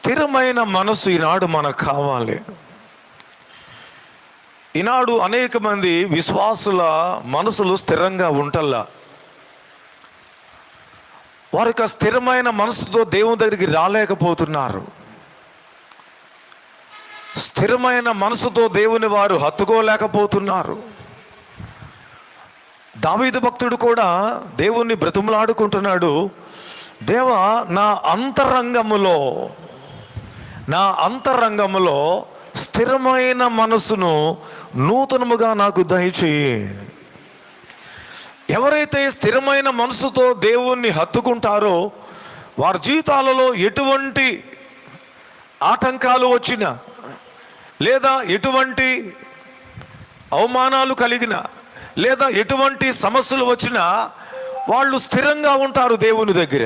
స్థిరమైన మనసు ఈనాడు మనకు కావాలి. ఈనాడు అనేక మంది విశ్వాసుల మనసులు స్థిరంగా ఉంటల్లా. వారికి ఆ స్థిరమైన మనసుతో దేవుని దగ్గరికి రాలేకపోతున్నారు. స్థిరమైన మనసుతో దేవుని వారు హత్తుకోలేకపోతున్నారు. దావీదు భక్తుడు కూడా దేవుణ్ణి బ్రతిమలాడుకుంటున్నాడు, దేవా నా అంతరంగములో స్థిరమైన మనసును నూతనముగా నాకు దయచేయి. ఎవరైతే స్థిరమైన మనసుతో దేవుణ్ణి హత్తుకుంటారో వారి జీవితాలలో ఎటువంటి ఆటంకాలు వచ్చినా, లేదా ఎటువంటి అవమానాలు కలిగిన, లేదా ఎటువంటి సమస్యలు వచ్చినా వాళ్ళు స్థిరంగా ఉంటారు దేవుని దగ్గర.